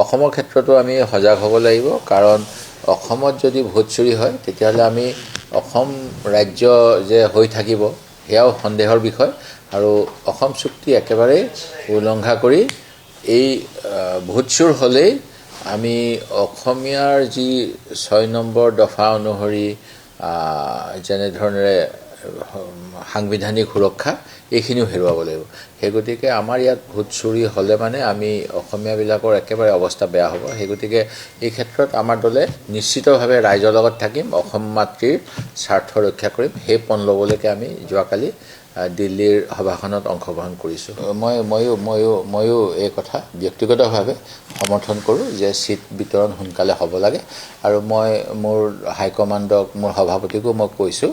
অসমৰ ক্ষেত্ৰতো আমি সজাগ হ'ব লাগিব, কাৰণ অসমত যদি ভোট চুৰি হয় তেতিয়াহ'লে আমি অসম ৰাজ্য যে হৈ থাকিব সেয়াও সন্দেহৰ বিষয়। আৰু অসম চুক্তি একেবাৰে উলংঘা কৰি এই ভোট চুৰ হ'লেই আমি অসমীয়াৰ যি 6 নম্বৰ দফা অনুসৰি যেনেধৰণেৰে সাংবিধানিক সুৰক্ষা এইখিনিও হেৰুৱাব লাগিব। সেই গতিকে আমাৰ ইয়াত ভোট চুৰি হ'লে মানে আমি অসমীয়াবিলাকৰ একেবাৰে অৱস্থা বেয়া হ'ব। সেই গতিকে এই ক্ষেত্ৰত আমাৰ দলে নিশ্চিতভাৱে ৰাইজৰ লগত থাকিম, অসম মাতৃৰ স্বাৰ্থ ৰক্ষা কৰিম। সেই পণ ল'বলৈকে আমি যোৱাকালি দিল্লীৰ সভাখনত অংশগ্ৰহণ কৰিছোঁ। ময়ো এই কথা ব্যক্তিগতভাৱে সমৰ্থন কৰোঁ যে ছিট বিতৰণ সোনকালে হ'ব লাগে। আৰু মই মোৰ হাইকমাণ্ডক, মোৰ সভাপতিকো মই কৈছোঁ,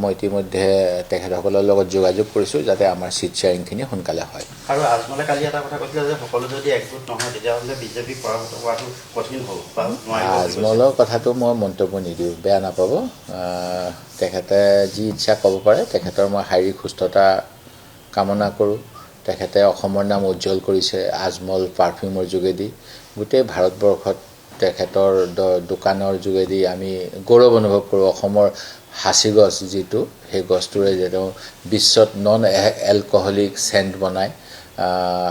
মই ইতিমধ্যে তেখেতসকলৰ লগত যোগাযোগ কৰিছোঁ যাতে আমাৰ ছিট শ্বেয়াৰিংখিনি সোনকালে হয়। আৰু আজমলে কালি এটা কথা কৈছিলে যে সকলো যদি একগোট নহয় তেতিয়াহ'লে বিজেপি পৰাভূত হোৱাটো কঠিন হ'ব। আজমলৰ কথাটো মই মন্তব্য নিদিওঁ, বেয়া নাপাব। তেখেতে যি ইচ্ছা ক'ব পাৰে। তেখেতৰ মই শাৰীৰিক সুস্থতা কামনা কৰোঁ। তেখেতে অসমৰ নাম উজ্জ্বল কৰিছে আজমল পাৰফিউমৰ যোগেদি। গোটেই ভাৰতবৰ্ষত তেখেতৰ দোকানৰ যোগেদি আমি গৌৰৱ অনুভৱ কৰোঁ। অসমৰ সাঁচি গছ যিটো, সেই গছটোৰে যে তেওঁ বিশ্বত নন এলকহলিক চেণ্ট বনায়।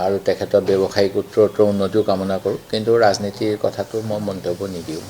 আৰু তেখেতৰ ব্যৱসায়িক উত্তৰোত্তৰ উন্নতিও কামনা কৰোঁ। কিন্তু ৰাজনীতিৰ কথাটো মই মন্তব্য নিদিওঁ।